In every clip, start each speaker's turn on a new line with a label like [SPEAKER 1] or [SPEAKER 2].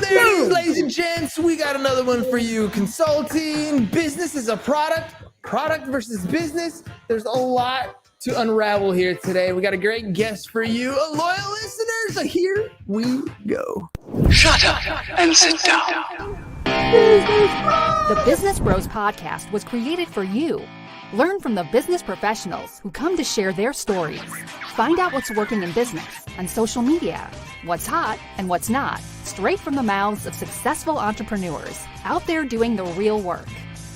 [SPEAKER 1] there it is, ladies and gents. We got another one for you. Consulting, business is a product versus business. There's a lot to unravel here today. We got a great guest for you, loyal listeners. So here we go.
[SPEAKER 2] Shut up and sit down.
[SPEAKER 3] The Business Bros Podcast was created for you. Learn from the business professionals who come to share their stories. Find out what's working in business and social media, what's hot and what's not, straight from the mouths of successful entrepreneurs out there doing the real work.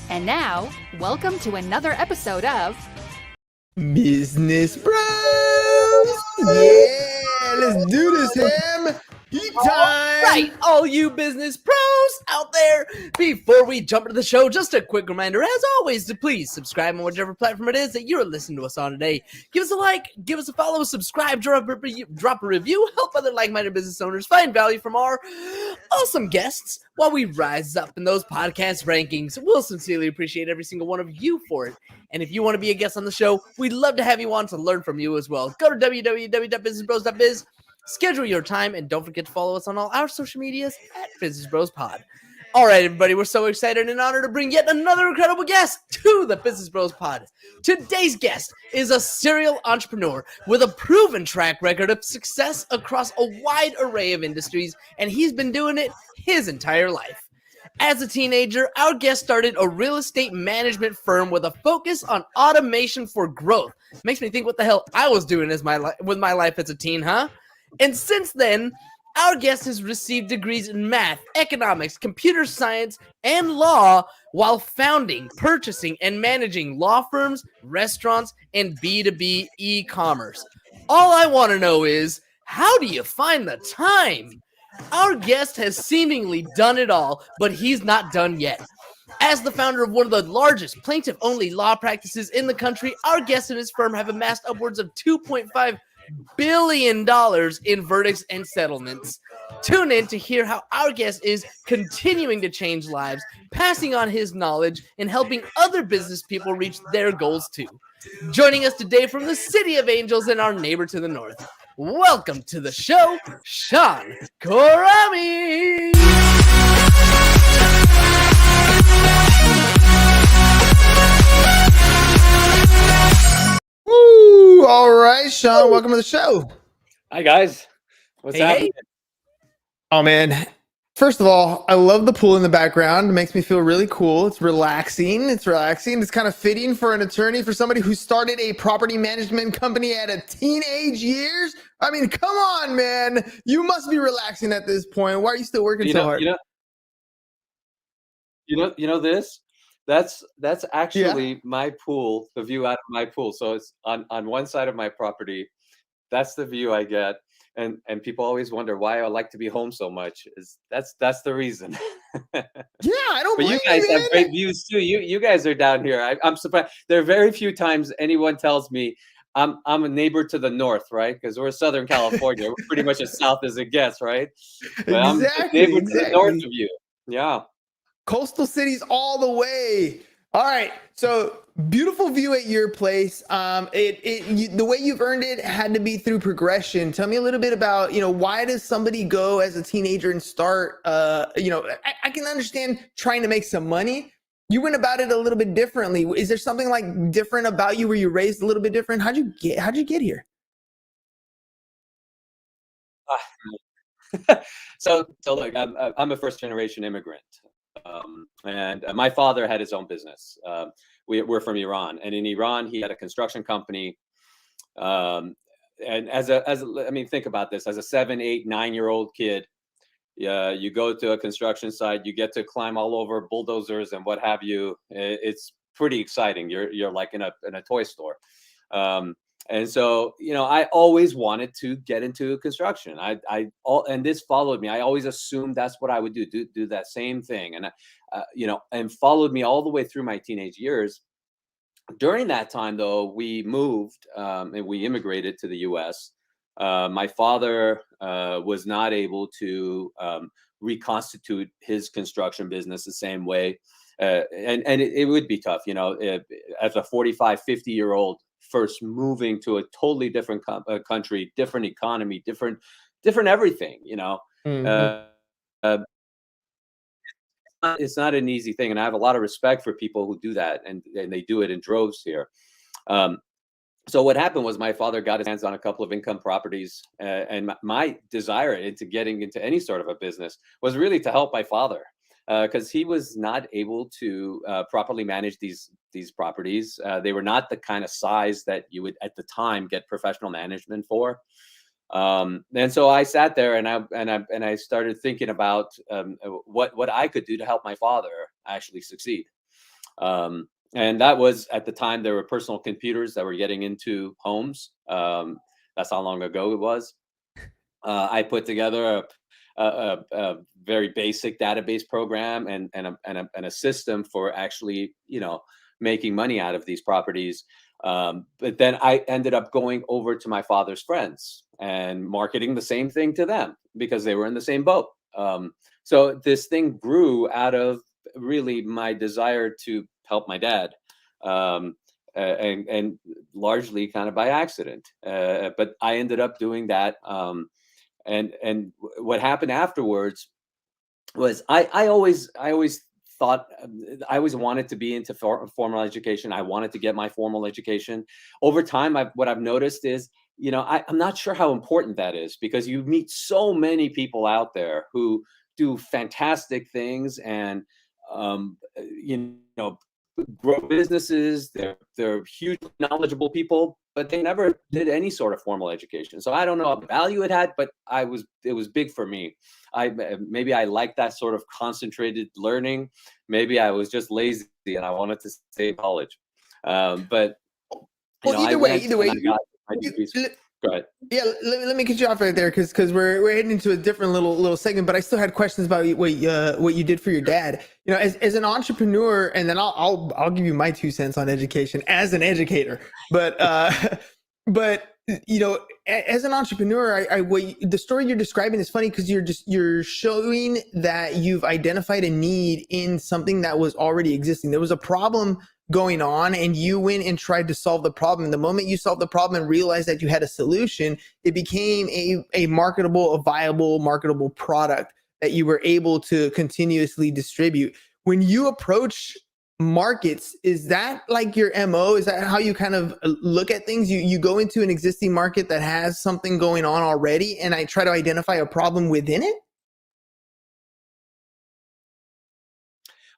[SPEAKER 3] And now, welcome to another episode of
[SPEAKER 1] Business Bros. Yeah, let's do this, Ham. Heat time.
[SPEAKER 4] Right, all you business pros out there. Before we jump into the show, just a quick reminder, as always, to please subscribe on whichever platform it is that you're listening to us on today. Give us a like, give us a follow, subscribe, drop a review, help other like-minded business owners find value from our awesome guests while we rise up in those podcast rankings. We'll sincerely appreciate every single one of you for it. And if you want to be a guest on the show, we'd love to have you on to learn from you as well. Go to www.businessbros.biz. Schedule your time, and don't forget to follow us on all our social medias at Business Bros Pod. All right, everybody, we're so excited and honored to bring yet another incredible guest to the Business Bros Pod. Today's guest is a serial entrepreneur with a proven track record of success across a wide array of industries, and he's been doing it his entire life. As a teenager, our guest started a real estate management firm with a focus on automation for growth. Makes me think what the hell I was doing with my life as a teen, huh? And since then, our guest has received degrees in math, economics, computer science, and law while founding, purchasing, and managing law firms, restaurants, and B2B e-commerce. All I want to know is, how do you find the time? Our guest has seemingly done it all, but he's not done yet. As the founder of one of the largest plaintiff-only law practices in the country, our guest and his firm have amassed upwards of $2.5 billion in verdicts and settlements. Tune in to hear how our guest is continuing to change lives, passing on his knowledge, and helping other business people reach their goals too. Joining us today from the City of Angels and our neighbor to the north, welcome to the show, Shawn Khorammi.
[SPEAKER 1] Woo! All right, Shawn, welcome to the show.
[SPEAKER 5] Hi, guys. What's happening?
[SPEAKER 1] Oh, man. First of all, I love the pool in the background. It makes me feel really cool. It's relaxing. It's kind of fitting for an attorney, for somebody who started a property management company at a teenage years. I mean, come on, man. You must be relaxing at this point. Why are you still working so hard?
[SPEAKER 5] You know this? That's actually my pool, the view out of my pool. So it's on one side of my property. That's the view I get. And people always wonder why I like to be home so much. That's the reason.
[SPEAKER 1] Yeah, I don't.
[SPEAKER 5] But you guys have great views too. You guys are down here. I'm surprised. There are very few times anyone tells me I'm a neighbor to the north, right? Because we're Southern California. We're pretty much as south as it gets, right? But I'm a neighbor to the north of you. Yeah.
[SPEAKER 1] Coastal cities all the way. All right. So beautiful view at your place. The way you've earned it had to be through progression. Tell me a little bit about, why does somebody go as a teenager and start, I can understand trying to make some money. You went about it a little bit differently. Is there something like different about you? Were you raised a little bit different? How'd you get here?
[SPEAKER 5] So look, I'm a first generation immigrant. And my father had his own business. We're from Iran, and in Iran he had a construction company. And think about this: as a 7, 8, 9-year-old kid, you go to a construction site, you get to climb all over bulldozers and what have you. It's pretty exciting. You're like in a toy store. And so, I always wanted to get into construction. And this followed me. I always assumed that's what I would do that same thing. And, and followed me all the way through my teenage years. During that time, though, we moved and we immigrated to the U.S. My father was not able to reconstitute his construction business the same way. And it would be tough, as a 45, 50-year-old first moving to a totally different country, different economy, different everything,
[SPEAKER 1] Mm-hmm.
[SPEAKER 5] it's not an easy thing, and I have a lot of respect for people who do that, and they do it in droves here. So what happened was my father got his hands on a couple of income properties, and my desire into getting into any sort of a business was really to help my father, because he was not able to properly manage these properties. They were not the kind of size that you would at the time get professional management for. And so I sat there and I started thinking about what I could do to help my father actually succeed. And that was, at the time, there were personal computers that were getting into homes. That's how long ago it was. I put together a very basic database program and a system for actually, making money out of these properties. But then I ended up going over to my father's friends and marketing the same thing to them because they were in the same boat. So this thing grew out of really my desire to help my dad, and largely kind of by accident. But I ended up doing that. And what happened afterwards was I always thought, I always wanted to be into formal education. I wanted to get my formal education. Over time, what I've noticed is, I'm not sure how important that is, because you meet so many people out there who do fantastic things and, grow businesses. They're hugely knowledgeable people, but they never did any sort of formal education. So I don't know what value it had, but it was big for me. Maybe I like that sort of concentrated learning. Maybe I was just lazy and I wanted to stay in college. But
[SPEAKER 1] either way,
[SPEAKER 5] Go ahead.
[SPEAKER 1] Yeah, let me cut you off right there because we're heading into a different little segment, but I still had questions about what you did for your dad. As an entrepreneur, and then I'll give you my 2 cents on education as an educator. But as an entrepreneur, the story you're describing is funny because you're showing that you've identified a need in something that was already existing. There was a problem going on and you went and tried to solve the problem. And the moment you solved the problem and realized that you had a solution, it became a viable marketable product that you were able to continuously distribute. When you approach markets, is that like your MO? Is that how you kind of look at things? You go into an existing market that has something going on already, and I try to identify a problem within it?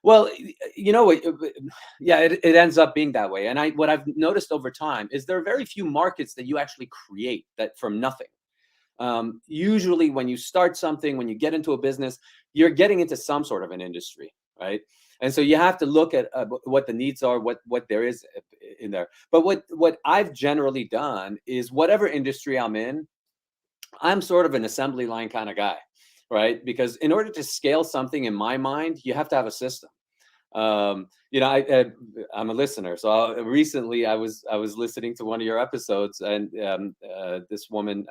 [SPEAKER 5] Well, yeah, it ends up being that way. And what I've noticed over time is there are very few markets that you actually create that from nothing. Usually when you start something, when you get into a business, you're getting into some sort of an industry, right? And so you have to look at what the needs are, what there is in there. But what I've generally done is whatever industry I'm in, I'm sort of an assembly line kind of guy, right? Because in order to scale something, in my mind, you have to have a system. I'm a listener. So recently I was listening to one of your episodes, and this woman,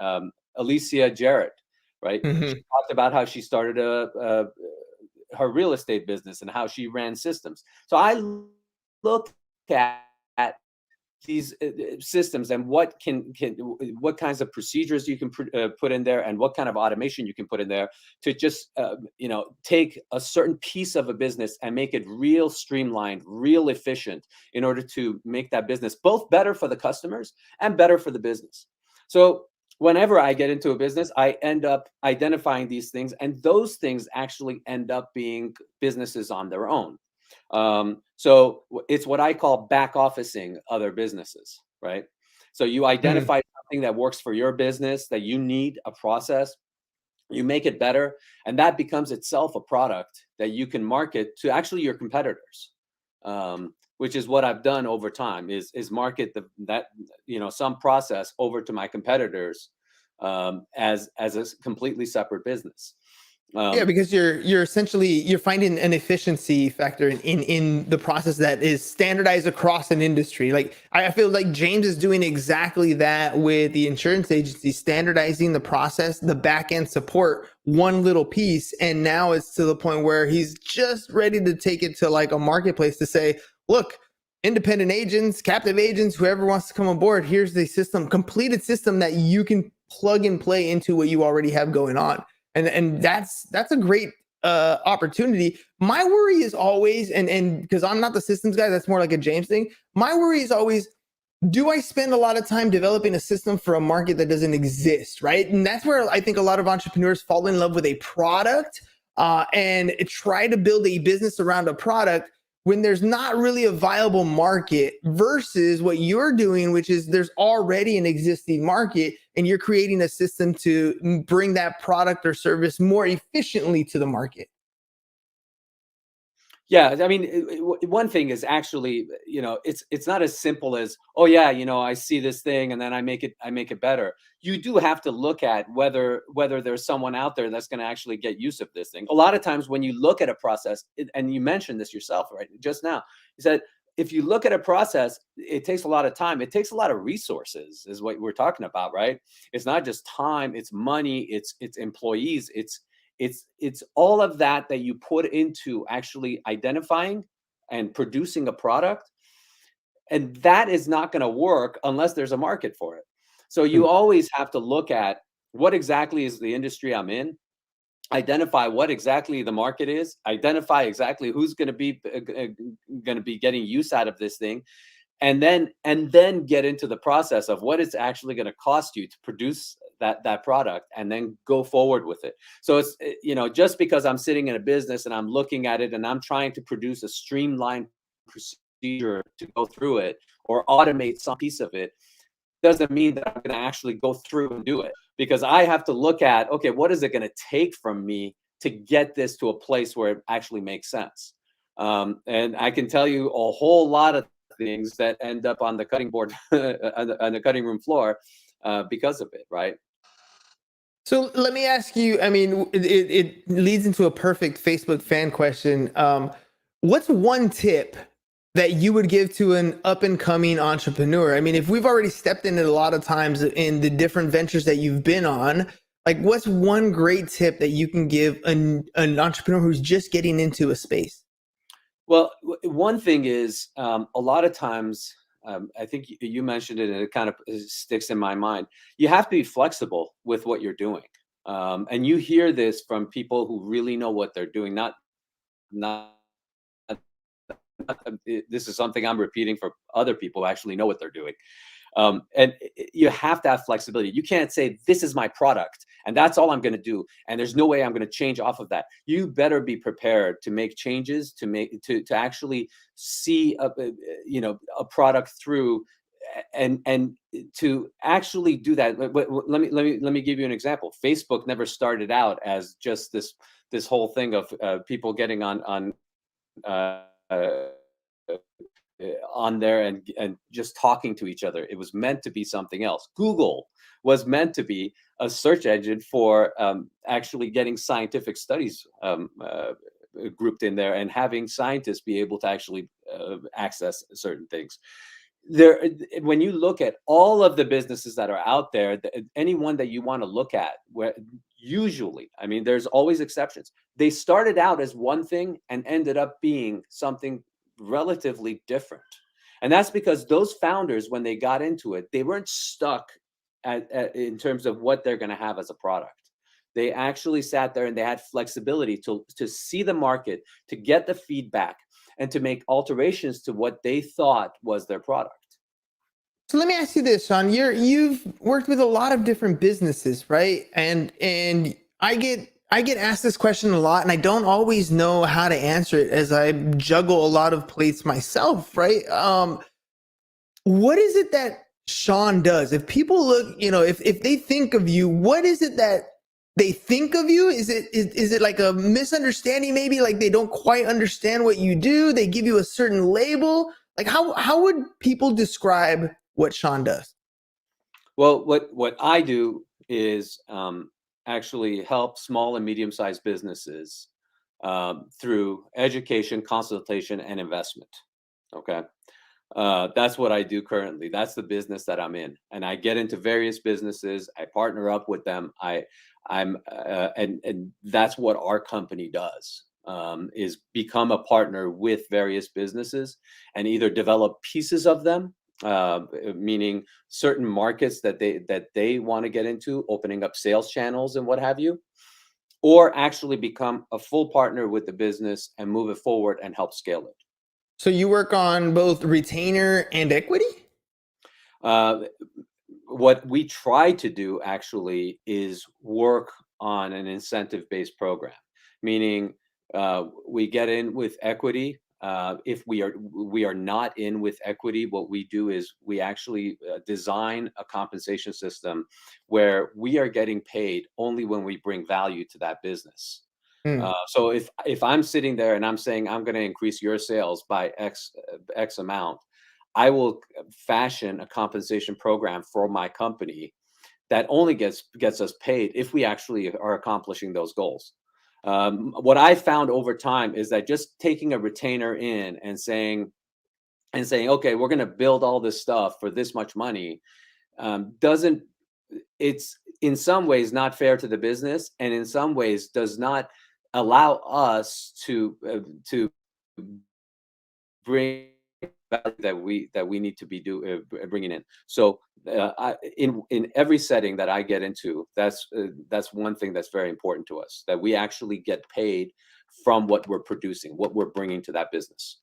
[SPEAKER 5] Alicia Jarrett, right?
[SPEAKER 1] Mm-hmm.
[SPEAKER 5] She talked about how she started her real estate business and how she ran systems. So I look at these systems and what kinds of procedures you can put in there, and what kind of automation you can put in there to just take a certain piece of a business and make it real streamlined, real efficient, in order to make that business both better for the customers and better for the business. So whenever I get into a business, I end up identifying these things, and those things actually end up being businesses on their own. So it's what I call back officing other businesses, right? So you identify something that works for your business, that you need a process, you make it better, and that becomes itself a product that you can market to actually your competitors. Which is what I've done over time, is market some process over to my competitors as a completely separate business.
[SPEAKER 1] Because you're essentially finding an efficiency factor in the process that is standardized across an industry. Like I feel like James is doing exactly that with the insurance agency, standardizing the process, the back end support, one little piece, and now it's to the point where he's just ready to take it to like a marketplace to say, look, independent agents, captive agents, whoever wants to come on board, here's the system, completed system that you can plug and play into what you already have going on. And that's a great opportunity. My worry is always, and because I'm not the systems guy, that's more like a James thing. My worry is always, do I spend a lot of time developing a system for a market that doesn't exist, right? And that's where I think a lot of entrepreneurs fall in love with a product and try to build a business around a product when there's not really a viable market, versus what you're doing, which is there's already an existing market and you're creating a system to bring that product or service more efficiently to the market.
[SPEAKER 5] Yeah, I mean, one thing is actually, it's not as simple as, oh yeah, I see this thing and then I make it better. You do have to look at whether there's someone out there that's going to actually get use of this thing. A lot of times when you look at a process, and you mentioned this yourself, right, just now, you said if you look at a process, it takes a lot of time. It takes a lot of resources, is what we're talking about, right? It's not just time, it's money, it's employees, it's all of that you put into actually identifying and producing a product, and that is not going to work unless there's a market for it. So you always have to look at what exactly is the industry I'm in, identify what exactly the market is, identify exactly who's going to be getting use out of this thing, and then get into the process of what it's actually going to cost you to produce that product, and then go forward with it. So it's, just because I'm sitting in a business and I'm looking at it and I'm trying to produce a streamlined procedure to go through it or automate some piece of it, doesn't mean that I'm going to actually go through and do it, because I have to look at, okay, what is it going to take from me to get this to a place where it actually makes sense? And I can tell you a whole lot of things that end up on the cutting board on the cutting room floor because of it, right?
[SPEAKER 1] So let me ask you, I mean, it leads into a perfect Facebook fan question. What's one tip that you would give to an up and coming entrepreneur? I mean, if we've already stepped in it a lot of times in the different ventures that you've been on, like what's one great tip that you can give an entrepreneur who's just getting into a space?
[SPEAKER 5] Well, one thing is, a lot of times, I think you mentioned it and it kind of sticks in my mind. You have to be flexible with what you're doing. And you hear this from people who really know what they're doing, not this is something I'm repeating for other people who actually know what they're doing. And you have to have flexibility. You can't say, this is my product and that's all I'm going to do, and there's no way I'm going to change off of that. You better be prepared to make changes, to actually see a product through, and to actually do that. Let me give you an example. Facebook never started out as just this whole thing of people getting on there and just talking to each other. It was meant to be something else. Google was meant to be a search engine for actually getting scientific studies grouped in there and having scientists be able to actually access certain things. When you look at all of the businesses that are out there, any one that you want to look at, where usually, I mean, there's always exceptions, they started out as one thing and ended up being something relatively different. And that's because those founders, when they got into it, they weren't stuck in terms of what they're going to have as a product. They actually sat there and they had flexibility to see the market, to get the feedback, and to make alterations to what they thought was their product.
[SPEAKER 1] So let me ask you this, Shawn. You've worked with a lot of different businesses, right? And I get asked this question a lot, and I don't always know how to answer it as I juggle a lot of plates myself, right? What is it that Shawn does? If people look, if they think of you, what is it that they think of you? Is it like a misunderstanding? Maybe like they don't quite understand what you do. They give you a certain label. Like how would people describe what Shawn does?
[SPEAKER 5] Well, what I do is actually help small and medium-sized businesses through education, consultation, and investment. Okay. That's what I do currently. That's the business that I'm in, and I get into various businesses. I partner up with them. And that's what our company does, is become a partner with various businesses and either develop pieces of them, meaning certain markets that they want to get into, opening up sales channels and what have you, or actually become a full partner with the business and move it forward and help scale it.
[SPEAKER 1] So you work on both retainer and equity?
[SPEAKER 5] What we try to do actually is work on an incentive-based program, meaning we get in with equity. If we are not in with equity, what we do is we actually design a compensation system where we are getting paid only when we bring value to that business. So if I'm sitting there and I'm saying I'm going to increase your sales by X amount, I will fashion a compensation program for my company that only gets us paid if we actually are accomplishing those goals. What I found over time is that just taking a retainer in and saying, okay, we're going to build all this stuff for this much money, doesn't. It's in some ways not fair to the business, and in some ways does not allow us to bring value that we need to be bringing in. So in every setting that I get into, that's one thing that's very important to us, that we actually get paid from what we're producing, what we're bringing to that business.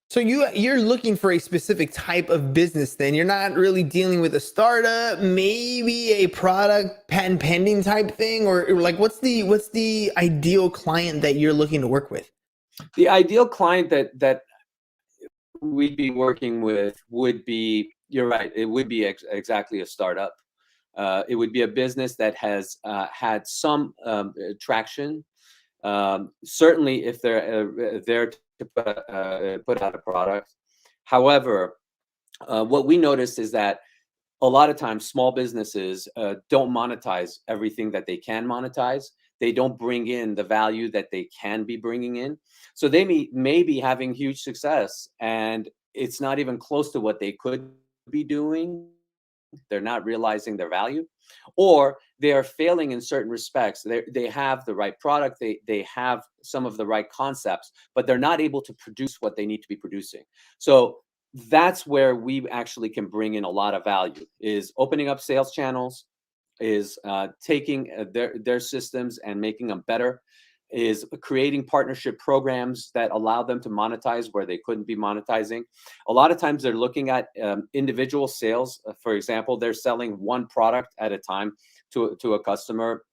[SPEAKER 1] So you're looking for a specific type of business then. You're not really dealing with a startup, maybe a product patent pending type thing, or like what's the ideal client that you're looking to work with?
[SPEAKER 5] The ideal client that we'd be working with would be, you're right, it would be exactly a startup. It would be a business that has had some traction. Certainly if they're there to put out a product. However, what we noticed is that a lot of times small businesses don't monetize everything that they can monetize. They don't bring in the value that they can be bringing in. So they may be having huge success and it's not even close to what they could be doing. They're not realizing their value, or they are failing in certain respects. They have the right product, they have some of the right concepts, but they're not able to produce what they need to be producing. So that's where we actually can bring in a lot of value, is opening up sales channels, is taking their systems and making them better, is creating partnership programs that allow them to monetize where they couldn't be monetizing. A lot of times they're looking at individual sales. For example, they're selling one product at a time to a customer.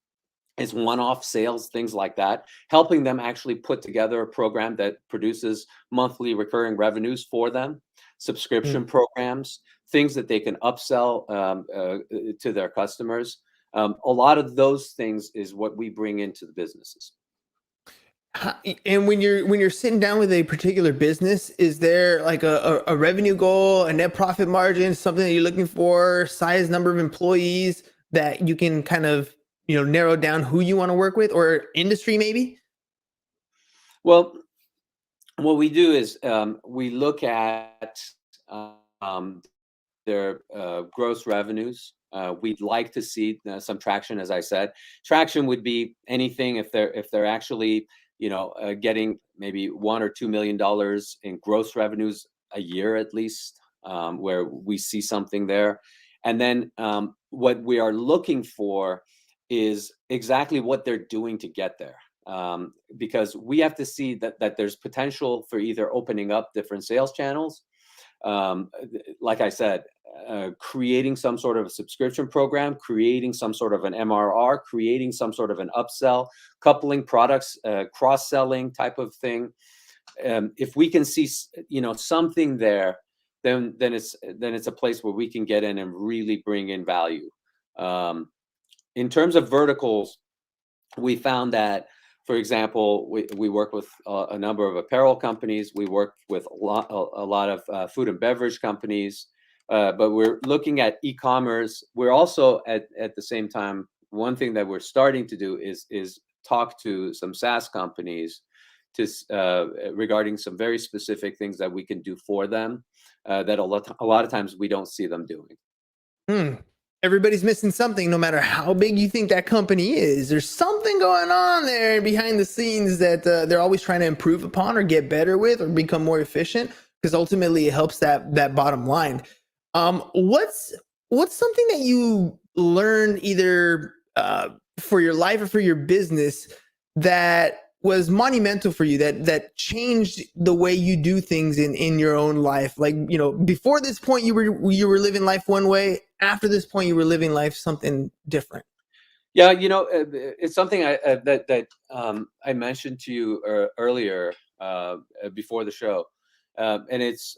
[SPEAKER 5] It's one-off sales, things like that, helping them actually put together a program that produces monthly recurring revenues for them, subscription programs, things that they can upsell to their customers. A lot of those things is what we bring into the businesses.
[SPEAKER 1] And when you're sitting down with a particular business, is there like a revenue goal, a net profit margin, something that you're looking for, size, number of employees that you can kind of, narrow down who you want to work with, or industry maybe?
[SPEAKER 5] Well, what we do is we look at their gross revenues. We'd like to see some traction, as I said. Traction would be anything if they're actually getting maybe $1 or $2 million in gross revenues a year at least, where we see something there. And then what we are looking for is exactly what they're doing to get there. Because we have to see that there's potential for either opening up different sales channels, like I said, creating some sort of a subscription program, creating some sort of an MRR, creating some sort of an upsell, coupling products, cross-selling type of thing. If we can see, something there, then it's a place where we can get in and really bring in value. In terms of verticals, we found that, for example, we work with a number of apparel companies. We work with a lot of food and beverage companies. But we're looking at e-commerce. We're also at the same time, one thing that we're starting to do is talk to some SaaS companies regarding some very specific things that we can do for them that a lot of times we don't see them doing.
[SPEAKER 1] Everybody's missing something, no matter how big you think that company is. There's something going on there behind the scenes that they're always trying to improve upon or get better with or become more efficient, because ultimately it helps that bottom line. What's something that you learned either for your life or for your business that was monumental for you, that changed the way you do things in your own life? Like, you know, before this point you were living life one way, after this point you were living life something different.
[SPEAKER 5] Yeah, you know, it's something I mentioned to you earlier, before the show, and it's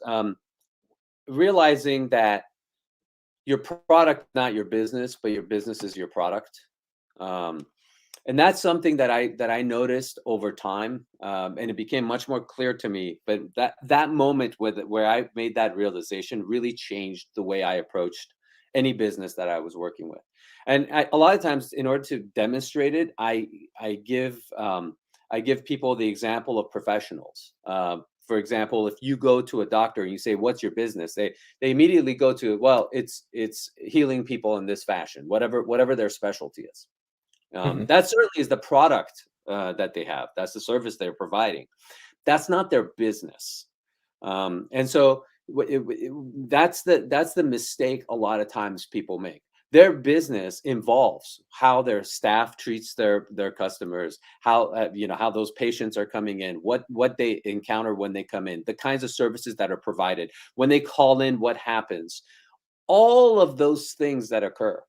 [SPEAKER 5] realizing that your product, not your business, but your business is your product. Um, and that's something that I noticed over time, and it became much more clear to me. But that moment where I made that realization really changed the way I approached any business that I was working with. And a lot of times, in order to demonstrate it, I give I give people the example of professionals. For example, if you go to a doctor and you say, "What's your business?" They immediately go to, well, it's healing people in this fashion, whatever their specialty is.
[SPEAKER 1] Mhm.
[SPEAKER 5] That certainly is the product that they have. That's the service they're providing. That's not their business. And so that's the mistake a lot of times people make. Their business involves how their staff treats their customers, how how those patients are coming in, what they encounter when they come in, the kinds of services that are provided when they call in, what happens, all of those things that occur,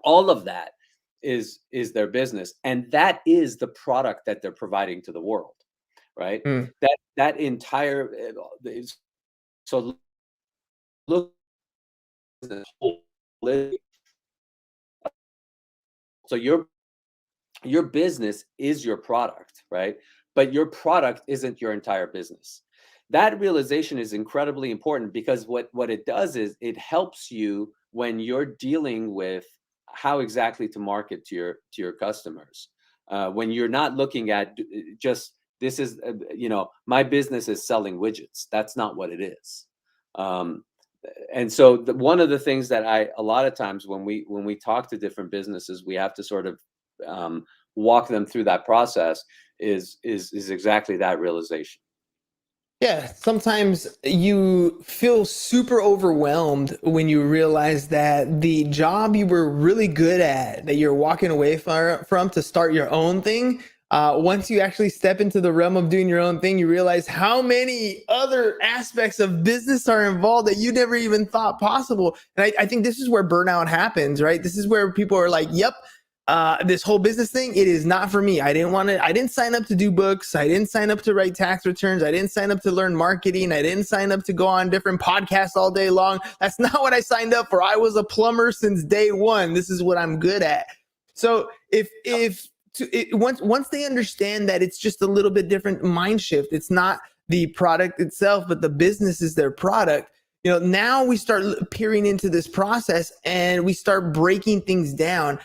[SPEAKER 5] all of that is their business, and that is the product that they're providing to the world, right?
[SPEAKER 1] Mm.
[SPEAKER 5] That entire so look at the whole list. So your business is your product, right? But your product isn't your entire business. That realization is incredibly important, because what it does is it helps you when you're dealing with how exactly to market to your customers. When you're not looking at just, this is my business is selling widgets. That's not what it is. Um, and so one of the things that a lot of times when we talk to different businesses, we have to sort of um, walk them through that process, is exactly that realization.
[SPEAKER 1] Yeah, sometimes you feel super overwhelmed when you realize that the job you were really good at, that you're walking away from to start your own thing, once you actually step into the realm of doing your own thing, you realize how many other aspects of business are involved that you never even thought possible. And I think this is where burnout happens, right? This is where people are like, yep, this whole business thing, it is not for me. I didn't sign up to do books. I didn't sign up to write tax returns. I didn't sign up to learn marketing. I didn't sign up to go on different podcasts all day long. That's not what I signed up for. I was a plumber since day one. This is what I'm good at. So once they understand that it's just a little bit different mind shift, it's not the product itself, but the business is their product. You know, now we start peering into this process and we start breaking things down.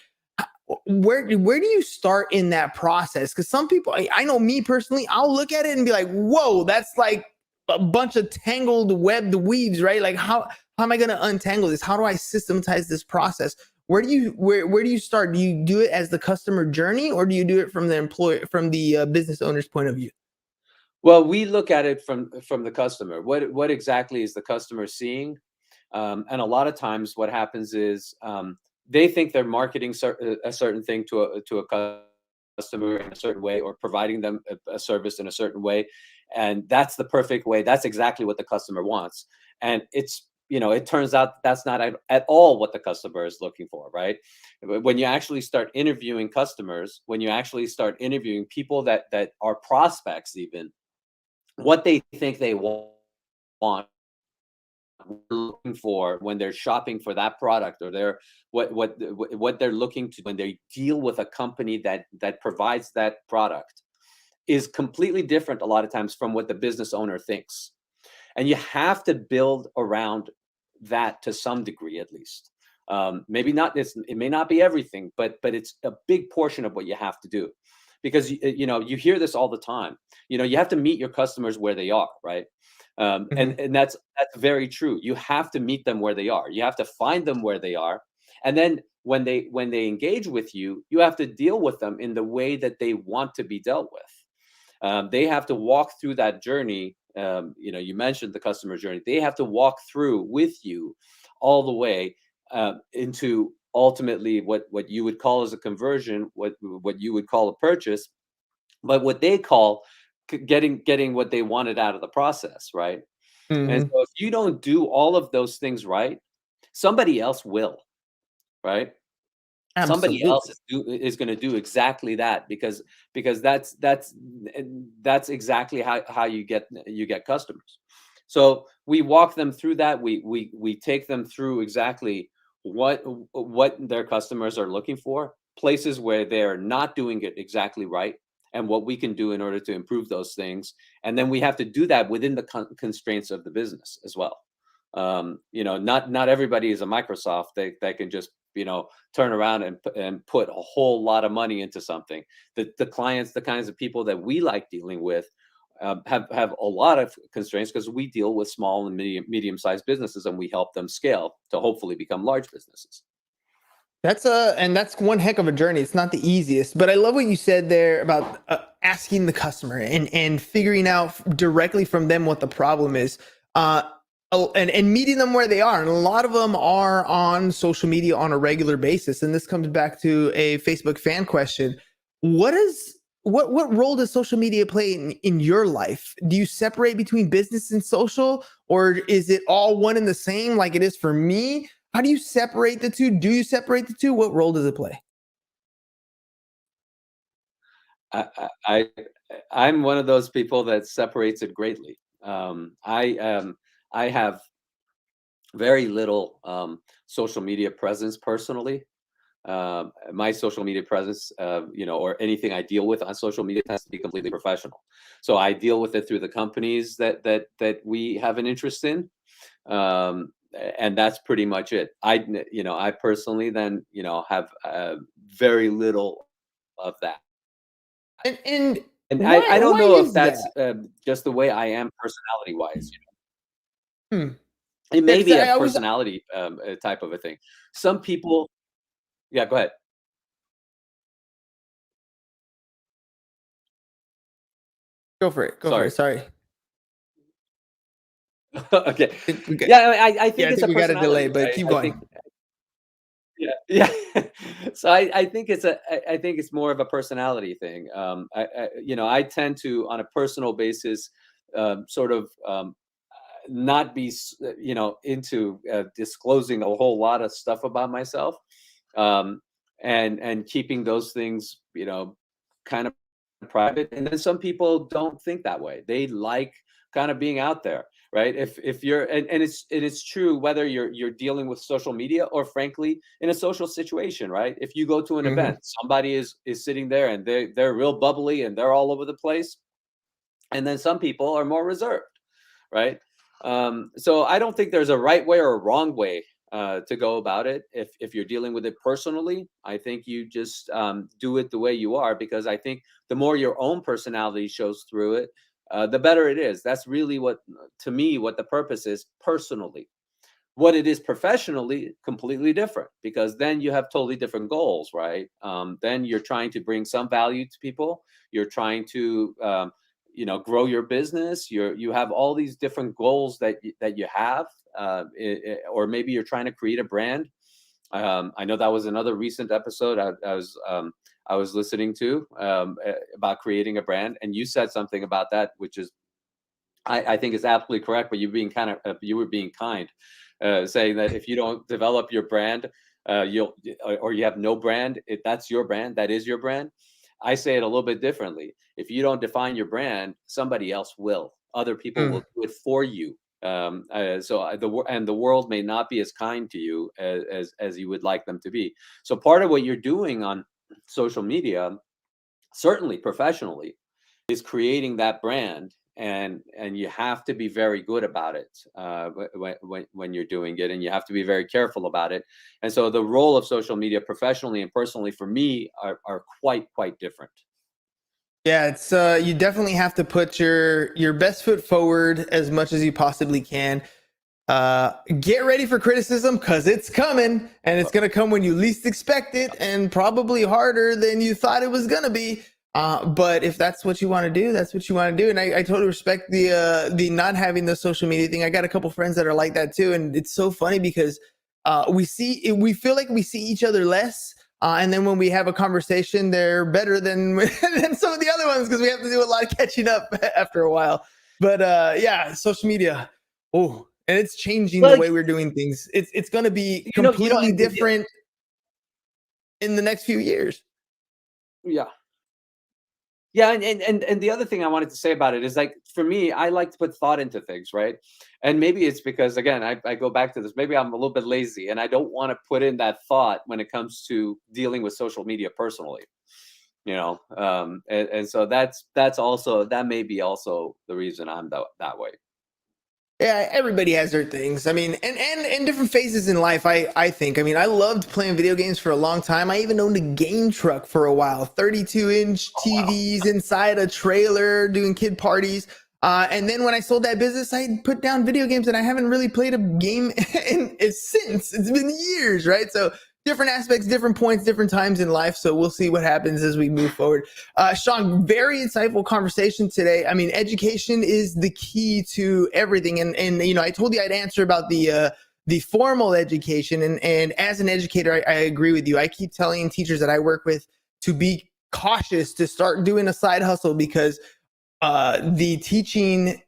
[SPEAKER 1] Where do you start in that process? Because some people, I know me personally, I'll look at it and be like, whoa, that's like a bunch of tangled webbed weaves, right? Like how am I going to untangle this? How do I systematize this process? Where do you start? Do you do it as the customer journey, or do you do it from the business owner's point of view?
[SPEAKER 5] Well, we look at it from the customer. What exactly is the customer seeing? And a lot of times, what happens is they think they're marketing a certain thing to a customer in a certain way, or providing them a service in a certain way, and that's the perfect way. That's exactly what the customer wants, and it turns out that's not at all what the customer is looking for, right? When you actually start interviewing customers, when you actually start interviewing people that are prospects, even what they think they want, looking for when they're shopping for that product, or they're what they're looking to when they deal with a company that provides that product, is completely different a lot of times from what the business owner thinks. And you have to build around that to some degree, at least. Maybe not, it may not be everything, but it's a big portion of what you have to do, because you hear this all the time. You have to meet your customers where they are, right?
[SPEAKER 1] Mhm.
[SPEAKER 5] And that's very true. You have to meet them where they are. You have to find them where they are, and then when they engage with you, you have to deal with them in the way that they want to be dealt with. They have to walk through that journey. You mentioned the customer journey. They have to walk through with you all the way into ultimately what you would call as a conversion, what you would call a purchase, but what they call getting what they wanted out of the process, right? And
[SPEAKER 1] Mhm.
[SPEAKER 5] so if you don't do all of those things right, somebody else will, right? Somebody else
[SPEAKER 1] Absolutely.
[SPEAKER 5] is going to do exactly that, because that's exactly how you get customers. So we walk them through that. We take them through exactly what their customers are looking for, places where they're not doing it exactly right, and what we can do in order to improve those things. And then we have to do that within the constraints of the business as well. Not everybody is a Microsoft that can just turn around and put a whole lot of money into something. The clients, the kinds of people that we like dealing with, have a lot of constraints, because we deal with small and medium-sized businesses, and we help them scale to hopefully become large businesses.
[SPEAKER 1] That's one heck of a journey. It's not the easiest, but I love what you said there about asking the customer and figuring out directly from them what the problem is. And meeting them where they are. And a lot of them are on social media on a regular basis. And this comes back to a Facebook fan question. What role does social media play in your life? Do you separate between business and social, or is it all one and the same like it is for me? How do you separate the two? Do you separate the two? What role does it play?
[SPEAKER 5] I, I, I I'm one of those people that separates it greatly. I have very little social media presence personally. My social media presence, or anything I deal with on social media, has to be completely professional. So I deal with it through the companies that we have an interest in, and that's pretty much it. I personally then have very little of that.
[SPEAKER 1] And
[SPEAKER 5] And I don't
[SPEAKER 1] why
[SPEAKER 5] know if
[SPEAKER 1] is
[SPEAKER 5] that's
[SPEAKER 1] that?
[SPEAKER 5] just the way I am personality wise.
[SPEAKER 1] Hmm.
[SPEAKER 5] It
[SPEAKER 1] Yeah,
[SPEAKER 5] may
[SPEAKER 1] because
[SPEAKER 5] be a
[SPEAKER 1] I always
[SPEAKER 5] personality type of a thing. Some people, yeah, go ahead.
[SPEAKER 1] go for it. Go for it.
[SPEAKER 5] Sorry.
[SPEAKER 1] Sorry.
[SPEAKER 5] Okay.
[SPEAKER 1] We got,
[SPEAKER 5] Yeah, I
[SPEAKER 1] yeah,
[SPEAKER 5] think
[SPEAKER 1] I
[SPEAKER 5] it's
[SPEAKER 1] think
[SPEAKER 5] a
[SPEAKER 1] we got a delay,
[SPEAKER 5] personality,
[SPEAKER 1] but
[SPEAKER 5] right?
[SPEAKER 1] keep
[SPEAKER 5] I think,
[SPEAKER 1] going.
[SPEAKER 5] yeah, yeah. So I think I think it's more of a personality thing. I tend to, on a personal basis, sort of not be, into disclosing a whole lot of stuff about myself, um, and keeping those things, kind of private. And then some people don't think that way. They like kind of being out there, right? If you're, and it's true whether you're dealing with social media, or frankly in a social situation, right? If you go to an
[SPEAKER 1] Mhm.
[SPEAKER 5] event, somebody is sitting there and they're real bubbly and they're all over the place, and then some people are more reserved, right? So I don't think there's a right way or a wrong way to go about it. If you're dealing with it personally, I think you just do it the way you are, because I think the more your own personality shows through it, the better it is. That's really to me, what the purpose is personally. What it is professionally, completely different, because then you have totally different goals, right? Then you're trying to bring some value to people. You're trying to grow your business. You have all these different goals that you have, or maybe you're trying to create a brand. I know that was another recent episode I was listening to, about creating a brand, and you said something about that, which is, I think is absolutely correct. But you were being kind, saying that if you don't develop your brand, you'll or you have no brand. That's your brand. That is your brand. I say it a little bit differently. If you don't define your brand, somebody else will. Other people
[SPEAKER 1] Mm.
[SPEAKER 5] will do it for you. The world may not be as kind to you as you would like them to be. So part of what you're doing on social media, certainly professionally, is creating that brand, and you have to be very good about it when you're doing it, and you have to be very careful about it. And so the role of social media professionally and personally for me are quite different.
[SPEAKER 1] Yeah, it's you definitely have to put your best foot forward as much as you possibly can. Get ready for criticism, because it's coming, and it's going to come when you least expect it, and probably harder than you thought it was going to be. But if that's what you want to do, that's what you want to do. And I totally respect the not having the social media thing. I got a couple friends that are like that too. And it's so funny because we feel like we see each other less. And then when we have a conversation, they're better than, than some of the other ones because we have to do a lot of catching up after a while. But yeah, social media. Oh, and it's changing the way we're doing things. It's going to be completely different in the next few years.
[SPEAKER 5] Yeah. Yeah, and the other thing I wanted to say about it is, like, for me, I like to put thought into things, right? And maybe it's because, again, I go back to this. Maybe I'm a little bit lazy, and I don't want to put in that thought when it comes to dealing with social media personally, and so that's also, that may be also the reason I'm that way.
[SPEAKER 1] Yeah, everybody has their things. I mean, and different phases in life, I think. I mean, I loved playing video games for a long time. I even owned a game truck for a while, 32-inch TVs inside a trailer doing kid parties. And then when I sold that business, I put down video games, and I haven't really played a game since. It's been years, right? So different aspects, different points, different times in life. So we'll see what happens as we move forward. Shawn, very insightful conversation today. I mean, education is the key to everything. And I told you I'd answer about the formal education. And as an educator, I agree with you. I keep telling teachers that I work with to be cautious to start doing a side hustle because the teaching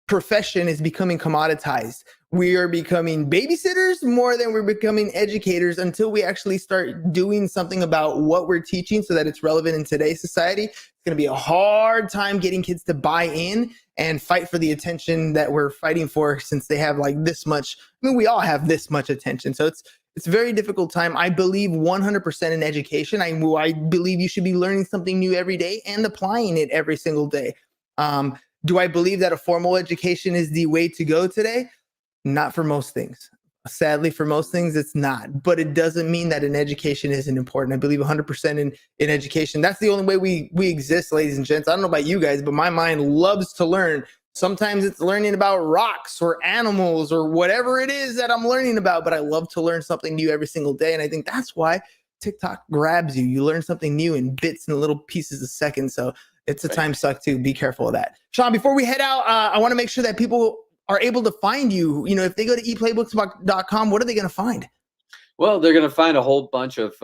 [SPEAKER 1] profession is becoming commoditized. We are becoming babysitters more than we're becoming educators until we actually start doing something about what we're teaching so that it's relevant in today's society. It's going to be a hard time getting kids to buy in and fight for the attention that we're fighting for, since they have like this much. I mean, we all have this much attention. So it's a very difficult time. I believe 100% in education. I believe you should be learning something new every day and applying it every single day. Do I believe that a formal education is the way to go today? Not for most things. Sadly, for most things, it's not. But it doesn't mean that an education isn't important. I believe 100% in education. That's the only way we exist, ladies and gents. I don't know about you guys, but my mind loves to learn. Sometimes it's learning about rocks or animals or whatever it is that I'm learning about, but I love to learn something new every single day. And I think that's why TikTok grabs you. You learn something new in bits and little pieces a second. So it's a time suck too. Be careful of that. Shawn, before we head out, I want to make sure that people are able to find you. If they go to eplaybooks.com, what are they going to find?
[SPEAKER 5] Well, they're going to find a whole bunch of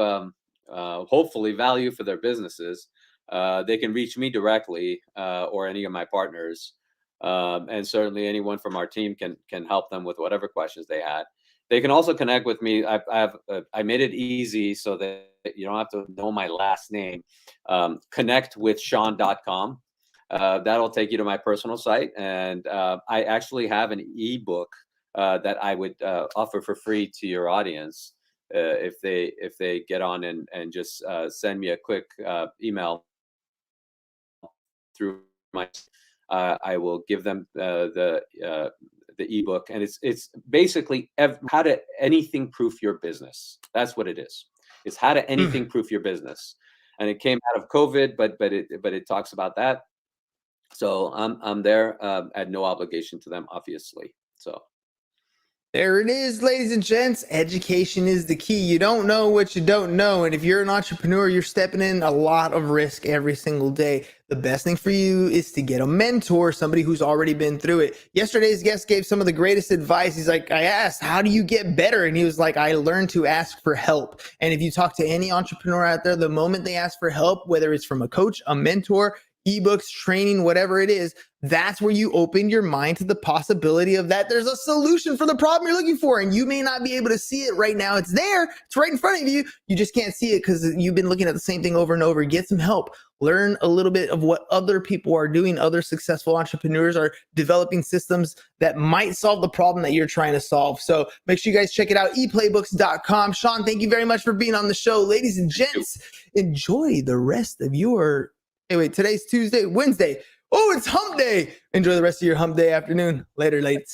[SPEAKER 5] hopefully value for their businesses. They can reach me directly or any of my partners. And certainly anyone from our team can help them with whatever questions they had. They can also connect with me. I made it easy so that you don't have to know my last name. Connect with Shawn.com. That'll take you to my personal site. And I actually have an ebook that I would offer for free to your audience if they get on and just send me a quick email through my. I will give them the ebook, and it's basically how to anything proof your business. That's what it is. It's how to anything proof your business, and it came out of COVID, but it talks about that. So I'm there at no obligation to them, obviously. So
[SPEAKER 1] there it is, ladies and gents. Education is the key. You don't know what you don't know. And if you're an entrepreneur, you're stepping in a lot of risk every single day. The best thing for you is to get a mentor, somebody who's already been through it. Yesterday's guest gave some of the greatest advice. He's like, I asked, how do you get better? And he was like, I learned to ask for help. And if you talk to any entrepreneur out there, the moment they ask for help, whether it's from a coach, a mentor, ebooks, training, whatever it is, that's where you open your mind to the possibility of that there's a solution for the problem you're looking for. And you may not be able to see it right now. It's there. It's right in front of you. You just can't see it because you've been looking at the same thing over and over. Get some help. Learn a little bit of what other people are doing. Other successful entrepreneurs are developing systems that might solve the problem that you're trying to solve. So make sure you guys check it out, eplaybooks.com. Shawn, thank you very much for being on the show. Ladies and gents, enjoy the rest of your... Hey, wait, today's Wednesday. Oh, it's hump day. Enjoy the rest of your hump day afternoon. Later, lates.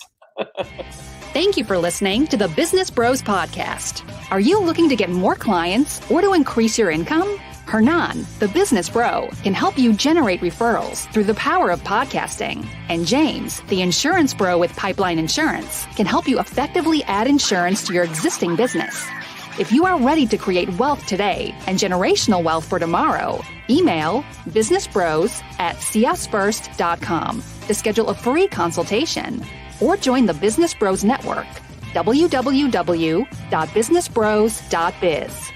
[SPEAKER 3] Thank you for listening to the Business Bros Podcast. Are you looking to get more clients or to increase your income? Hernan, the business bro, can help you generate referrals through the power of podcasting. And James, the insurance bro with Pipeline Insurance, can help you effectively add insurance to your existing business. If you are ready to create wealth today and generational wealth for tomorrow, email businessbros@csfirst.com to schedule a free consultation or join the Business Bros Network. www.businessbros.biz.